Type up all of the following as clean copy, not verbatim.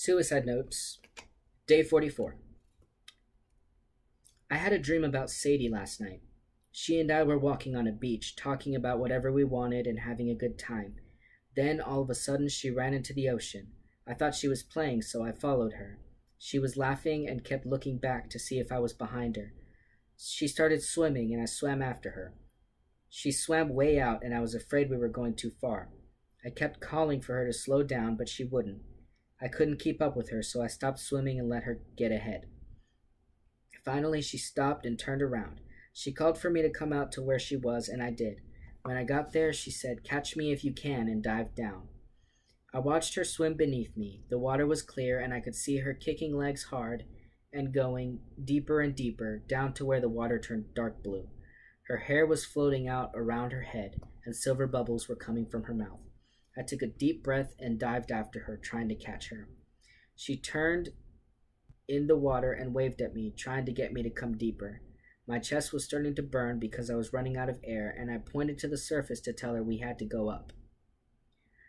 Suicide Notes, Day 44. I had a dream about Sadie last night. She and I were walking on a beach, talking about whatever we wanted and having a good time. Then, all of a sudden, she ran into the ocean. I thought she was playing, so I followed her. She was laughing and kept looking back to see if I was behind her. She started swimming, and I swam after her. She swam way out, and I was afraid we were going too far. I kept calling for her to slow down, but she wouldn't. I couldn't keep up with her, so I stopped swimming and let her get ahead. Finally, she stopped and turned around. She called for me to come out to where she was, and I did. When I got there, she said, "Catch me if you can," and dived down. I watched her swim beneath me. The water was clear, and I could see her kicking legs hard and going deeper and deeper, down to where the water turned dark blue. Her hair was floating out around her head, and silver bubbles were coming from her mouth. I took a deep breath and dived after her, trying to catch her. She turned in the water and waved at me, trying to get me to come deeper. My chest was starting to burn because I was running out of air, and I pointed to the surface to tell her we had to go up.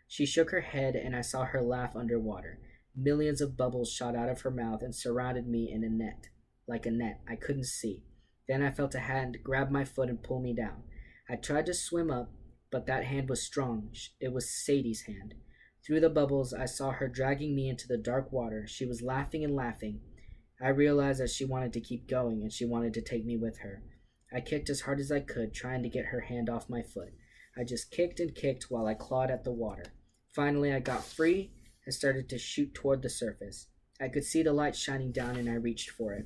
She shook her head, and I saw her laugh underwater. Millions of bubbles shot out of her mouth and surrounded me in a net, like a net. I couldn't see. Then I felt a hand grab my foot and pull me down. I tried to swim up, but that hand was strong. It was Sadie's hand. Through the bubbles, I saw her dragging me into the dark water. She was laughing and laughing. I realized that she wanted to keep going, and she wanted to take me with her. I kicked as hard as I could, trying to get her hand off my foot. I just kicked and kicked while I clawed at the water. Finally, I got free and started to shoot toward the surface. I could see the light shining down, and I reached for it.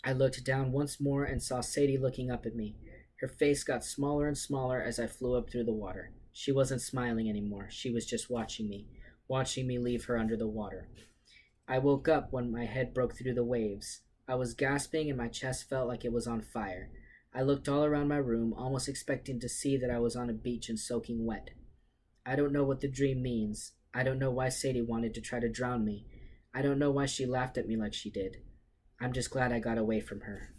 I looked down once more and saw Sadie looking up at me. Her face got smaller and smaller as I flew up through the water. She wasn't smiling anymore. She was just watching me leave her under the water. I woke up when my head broke through the waves. I was gasping and my chest felt like it was on fire. I looked all around my room, almost expecting to see that I was on a beach and soaking wet. I don't know what the dream means. I don't know why Sadie wanted to try to drown me. I don't know why she laughed at me like she did. I'm just glad I got away from her.